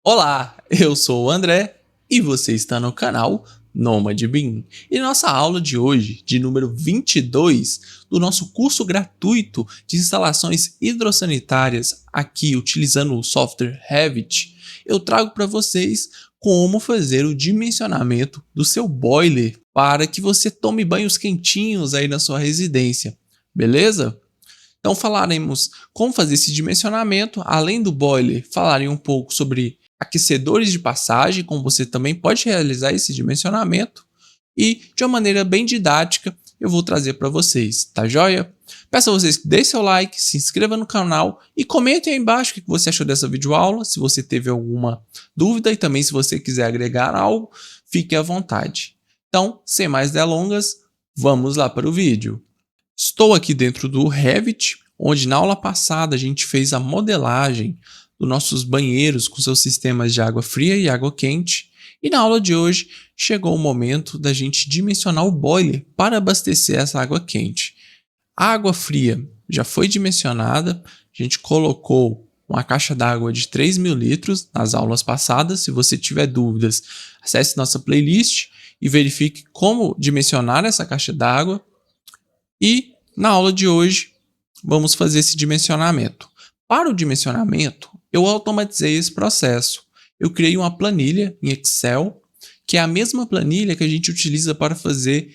Olá, eu sou o André e você está no canal Nômade Bean. E nossa aula de hoje, de número 22 do nosso curso gratuito de instalações hidrossanitárias aqui utilizando o software Revit, eu trago para vocês como fazer o dimensionamento do seu boiler para que você tome banhos quentinhos aí na sua residência, beleza? Então falaremos como fazer esse dimensionamento, além do boiler, falarei um pouco sobre aquecedores de passagem, como você também pode realizar esse dimensionamento, e de uma maneira bem didática eu vou trazer para vocês, tá joia? Peço a vocês que deixem seu like, se inscrevam no canal e comentem aí embaixo o que você achou dessa videoaula, se você teve alguma dúvida e também se você quiser agregar algo, fique à vontade. Então, sem mais delongas, vamos lá para o vídeo. Estou aqui dentro do Revit, onde na aula passada a gente fez a modelagem dos nossos banheiros com seus sistemas de água fria e água quente. E na aula de hoje chegou o momento da gente dimensionar o boiler para abastecer essa água quente. A água fria já foi dimensionada, a gente colocou uma caixa d'água de 3.000 litros nas aulas passadas. Se você tiver dúvidas, acesse nossa playlist e verifique como dimensionar essa caixa d'água. E na aula de hoje vamos fazer esse dimensionamento. Para o dimensionamento, eu automatizei esse processo. Eu criei uma planilha em Excel, que é a mesma planilha que a gente utiliza para fazer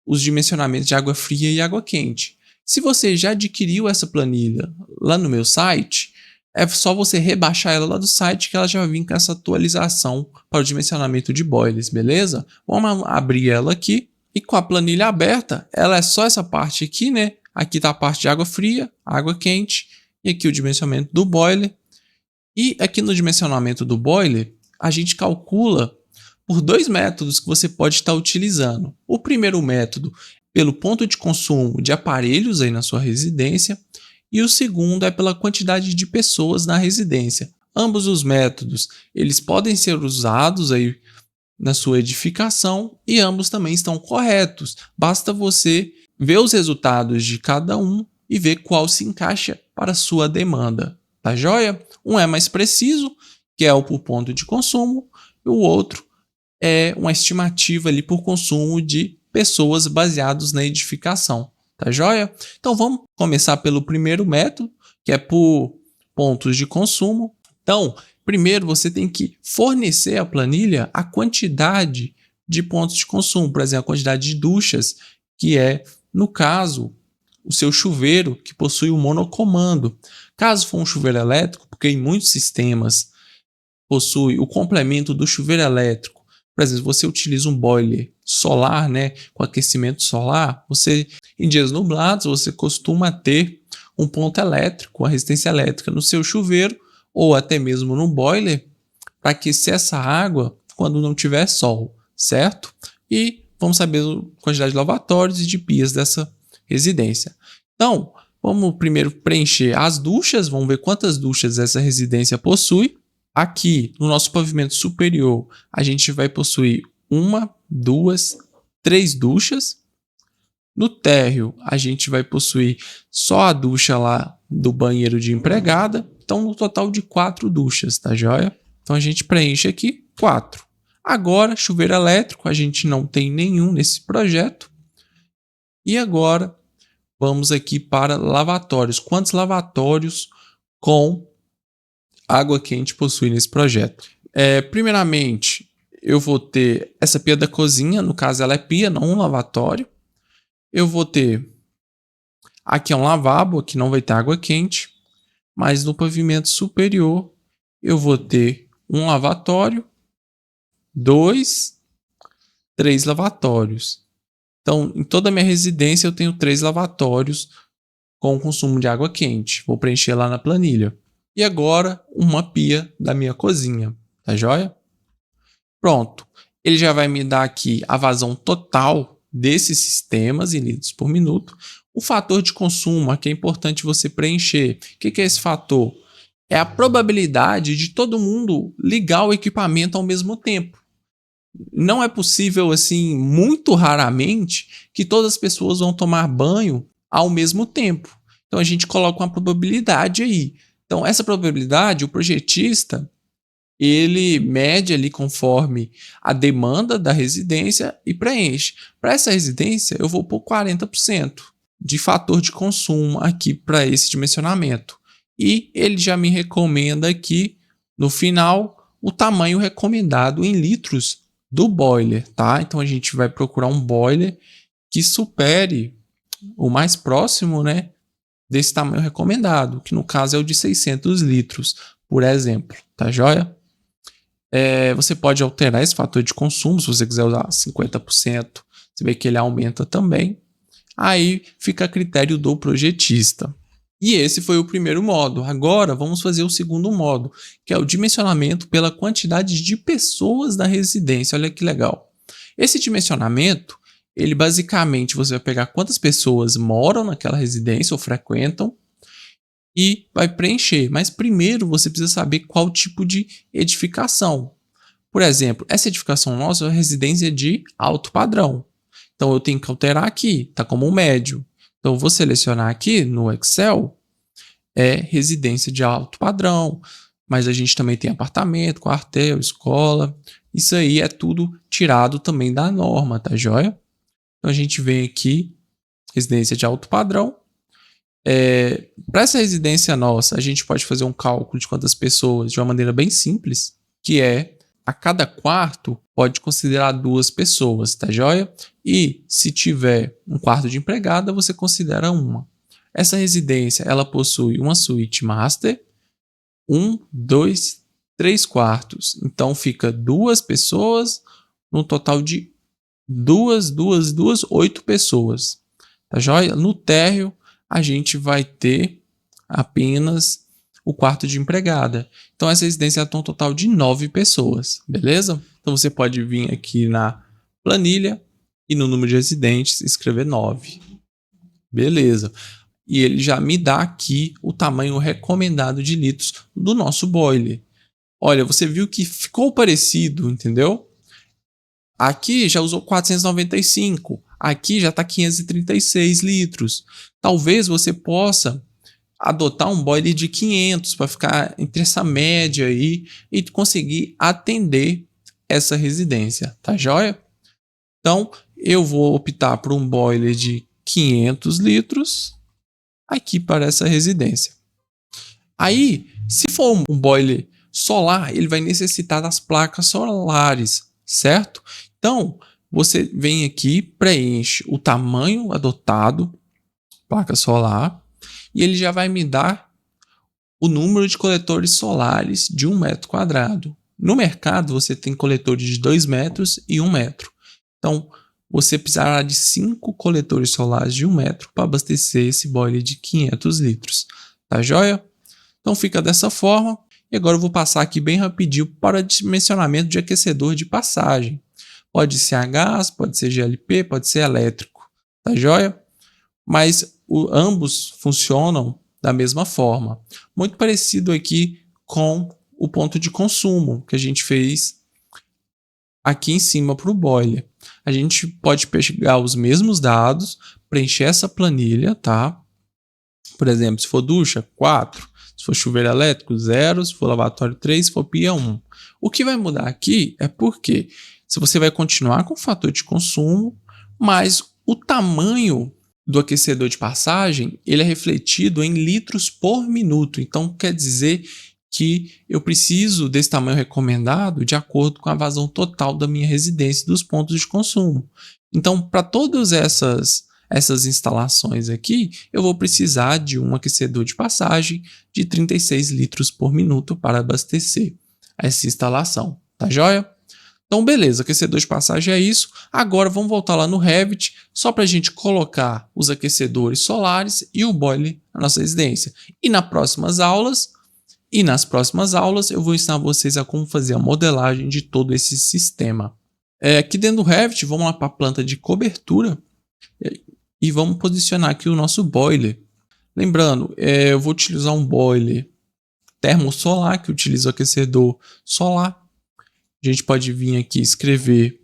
os dimensionamentos de água fria e água quente. Se você já adquiriu essa planilha lá no meu site, é só você rebaixar ela lá do site que ela já vem com essa atualização para o dimensionamento de boilers, beleza? Vamos abrir ela aqui. E com a planilha aberta, ela é só essa parte aqui, né? Aqui está a parte de água fria, água quente, e aqui o dimensionamento do boiler. E aqui no dimensionamento do boiler, a gente calcula por dois métodos que você pode estar utilizando. O primeiro método, pelo ponto de consumo de aparelhos aí na sua residência, e o segundo é pela quantidade de pessoas na residência. Ambos os métodos, eles podem ser usados aí na sua edificação e ambos também estão corretos. Basta você ver os resultados de cada um e ver qual se encaixa para a sua demanda, tá joia? Um é mais preciso, que é o por ponto de consumo, e o outro é uma estimativa ali por consumo de pessoas baseados na edificação, tá joia? Então vamos começar pelo primeiro método, que é por pontos de consumo. Então, primeiro você tem que fornecer à planilha a quantidade de pontos de consumo, por exemplo, a quantidade de duchas, que é, no caso, o seu chuveiro, que possui um monocomando. Caso for um chuveiro elétrico, porque em muitos sistemas possui o complemento do chuveiro elétrico, por exemplo, você utiliza um boiler solar, né, com aquecimento solar, você, em dias nublados, você costuma ter um ponto elétrico, uma resistência elétrica no seu chuveiro, ou até mesmo no boiler, para aquecer essa água quando não tiver sol, certo? E vamos saber a quantidade de lavatórios e de pias dessa residência. Então, vamos primeiro preencher as duchas, vamos ver quantas duchas essa residência possui. Aqui, no nosso pavimento superior, a gente vai possuir uma, duas, três duchas. No térreo, a gente vai possuir só a ducha lá do banheiro de empregada. Então, no total de 4 duchas, tá joia? Então, a gente preenche aqui 4. Agora, chuveiro elétrico, a gente não tem nenhum nesse projeto. E agora, vamos aqui para lavatórios. Quantos lavatórios com água quente possui nesse projeto? Primeiramente, eu vou ter essa pia da cozinha. No caso, ela é pia, não um lavatório. Eu vou ter... Aqui é um lavabo, aqui não vai ter água quente. Mas no pavimento superior eu vou ter um lavatório, 2, 3 lavatórios. Então, em toda a minha residência eu tenho 3 lavatórios com consumo de água quente. Vou preencher lá na planilha. E agora uma pia da minha cozinha, tá joia? Pronto. Ele já vai me dar aqui a vazão total desses sistemas em litros por minuto. O fator de consumo, aqui é importante você preencher. O que é esse fator? É a probabilidade de todo mundo ligar o equipamento ao mesmo tempo. Não é possível, assim, muito raramente, que todas as pessoas vão tomar banho ao mesmo tempo. Então, a gente coloca uma probabilidade aí. Então, essa probabilidade, o projetista, ele mede ali conforme a demanda da residência e preenche. Para essa residência, eu vou pôr 40% de fator de consumo aqui para esse dimensionamento. E ele já me recomenda aqui, no final, o tamanho recomendado em litros do boiler, tá? Então a gente vai procurar um boiler que supere o mais próximo, né, desse tamanho recomendado, que no caso é o de 600 litros, por exemplo, tá joia? Você pode alterar esse fator de consumo, se você quiser usar 50%, você vê que ele aumenta também. Aí fica a critério do projetista. E esse foi o primeiro modo. Agora vamos fazer o segundo modo, que é o dimensionamento pela quantidade de pessoas da residência. Olha que legal. Esse dimensionamento, ele basicamente você vai pegar quantas pessoas moram naquela residência ou frequentam e vai preencher. Mas primeiro você precisa saber qual tipo de edificação. Por exemplo, essa edificação nossa é uma residência de alto padrão. Então eu tenho que alterar aqui, está como um médio. Então eu vou selecionar aqui no Excel, residência de alto padrão, mas a gente também tem apartamento, quartel, escola. Isso aí é tudo tirado também da norma, tá joia? Então a gente vem aqui, residência de alto padrão. Para essa residência nossa, a gente pode fazer um cálculo de quantas pessoas de uma maneira bem simples, que é a cada quarto pode considerar 2 pessoas, tá joia? E se tiver um quarto de empregada, você considera uma. Essa residência, ela possui uma suíte master, 1, 2, 3 quartos. Então fica 2 pessoas, no total de 8 pessoas, tá joia? No térreo, a gente vai ter apenas o quarto de empregada. Então essa residência tem um total de 9 pessoas, beleza? Então você pode vir aqui na planilha e no número de residentes escrever 9. Beleza. E ele já me dá aqui o tamanho recomendado de litros do nosso boiler. Olha, você viu que ficou parecido, entendeu? Aqui já usou 495, aqui já está 536 litros. Talvez você possa adotar um boiler de 500 para ficar entre essa média aí e conseguir atender essa residência, tá joia? Então, eu vou optar por um boiler de 500 litros aqui para essa residência. Aí, se for um boiler solar, ele vai necessitar das placas solares, certo? Então, você vem aqui, preenche o tamanho adotado, placa solar, e ele já vai me dar o número de coletores solares de 1 metro quadrado. No mercado, você tem coletores de 2 metros e 1 metro. Então, você precisará de 5 coletores solares de 1 metro para abastecer esse boiler de 500 litros. Tá joia? Então, fica dessa forma. E agora eu vou passar aqui bem rapidinho para o dimensionamento de aquecedor de passagem. Pode ser a gás, pode ser GLP, pode ser elétrico. Tá joia? Mas ambos funcionam da mesma forma. Muito parecido aqui com o ponto de consumo que a gente fez aqui em cima para o boiler. A gente pode pegar os mesmos dados, preencher essa planilha, tá? Por exemplo, se for ducha, 4. Se for chuveiro elétrico, 0. Se for lavatório, 3. Se for pia, 1. O que vai mudar aqui é porque se você vai continuar com o fator de consumo, mas o tamanho do aquecedor de passagem, ele é refletido em litros por minuto. Então, quer dizer que eu preciso desse tamanho recomendado de acordo com a vazão total da minha residência e dos pontos de consumo. Então, para todas essas instalações aqui, eu vou precisar de um aquecedor de passagem de 36 litros por minuto para abastecer essa instalação. Tá joia? Então, beleza, aquecedor de passagem é isso. Agora vamos voltar lá no Revit, só para a gente colocar os aquecedores solares e o boiler na nossa residência. E nas próximas aulas eu vou ensinar vocês a como fazer a modelagem de todo esse sistema. Aqui dentro do Revit, vamos lá para a planta de cobertura e vamos posicionar aqui o nosso boiler. Lembrando, eu vou utilizar um boiler termosolar, que utiliza o aquecedor solar. A gente pode vir aqui escrever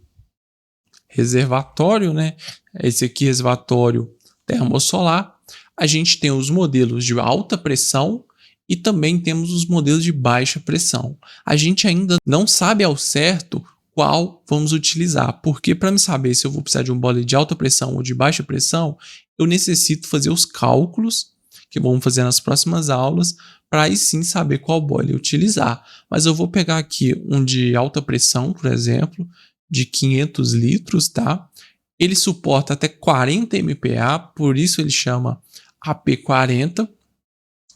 reservatório, né? Esse aqui, reservatório termosolar. A gente tem os modelos de alta pressão E também temos os modelos de baixa pressão. A gente ainda não sabe ao certo qual vamos utilizar, porque para me saber se eu vou precisar de um boiler de alta pressão ou de baixa pressão, eu necessito fazer os cálculos que vamos fazer nas próximas aulas, para aí sim saber qual boiler utilizar. Mas eu vou pegar aqui um de alta pressão, por exemplo, de 500 litros, tá? Ele suporta até 40 MPa, por isso ele chama AP40,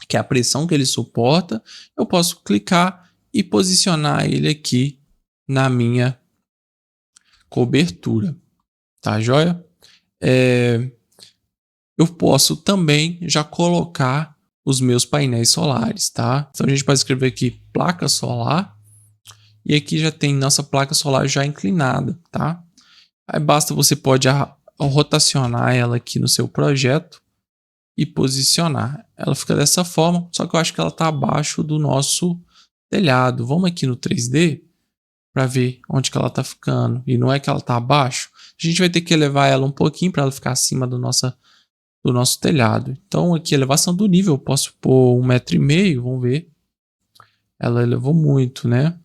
que é a pressão que ele suporta. Eu posso clicar e posicionar ele aqui na minha cobertura, tá joia? Eu posso também já colocar os meus painéis solares, tá? Então a gente pode escrever aqui placa solar e aqui já tem nossa placa solar já inclinada, tá? Aí basta você pode rotacionar ela aqui no seu projeto e posicionar. Ela fica dessa forma, só que eu acho que ela está abaixo do nosso telhado. Vamos aqui no 3D para ver onde que ela está ficando. E não é que ela está abaixo. A gente vai ter que elevar ela um pouquinho para ela ficar acima do nosso telhado. Então aqui a elevação do nível, eu posso pôr 1,5 m, vamos ver. Ela elevou muito, né?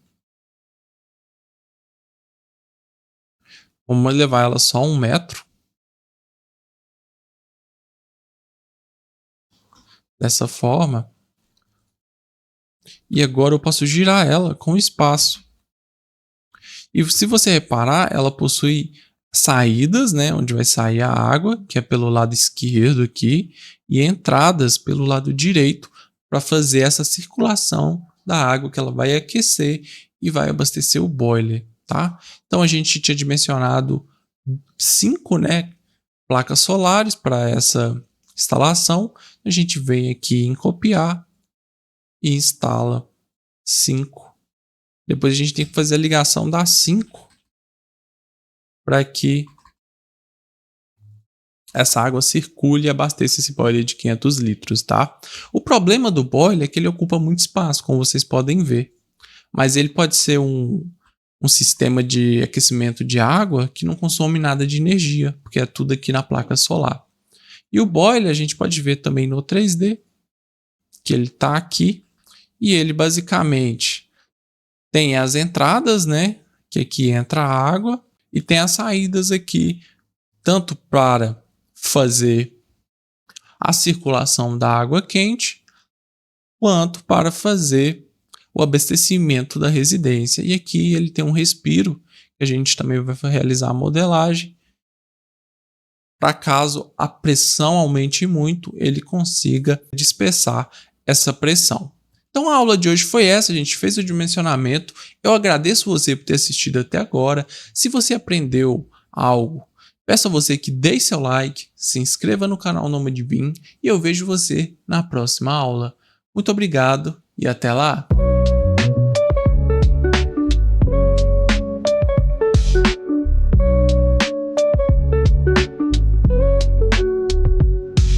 Vamos levar ela só 1 metro. Dessa forma. E agora eu posso girar ela com espaço. E se você reparar, ela possui saídas, né, onde vai sair a água, que é pelo lado esquerdo aqui, e entradas pelo lado direito, para fazer essa circulação da água que ela vai aquecer e vai abastecer o boiler, tá? Então a gente tinha dimensionado 5, né, placas solares para essa instalação. A gente vem aqui em copiar e instala 5. Depois a gente tem que fazer a ligação das 5 para que essa água circule e abasteça esse boiler de 500 litros, tá? O problema do boiler é que ele ocupa muito espaço, como vocês podem ver. Mas ele pode ser um sistema de aquecimento de água que não consome nada de energia, porque é tudo aqui na placa solar. E o boiler a gente pode ver também no 3D, que ele está aqui, e ele basicamente tem as entradas, né? Que aqui entra a água, e tem as saídas aqui, tanto para fazer a circulação da água quente, quanto para fazer o abastecimento da residência. E aqui ele tem um respiro, que a gente também vai realizar a modelagem, para caso a pressão aumente muito, ele consiga dispersar essa pressão. Então a aula de hoje foi essa, a gente fez o dimensionamento. Eu agradeço você por ter assistido até agora. Se você aprendeu algo, peço a você que deixe seu like, se inscreva no canal Nômade BIM e eu vejo você na próxima aula. Muito obrigado e até lá!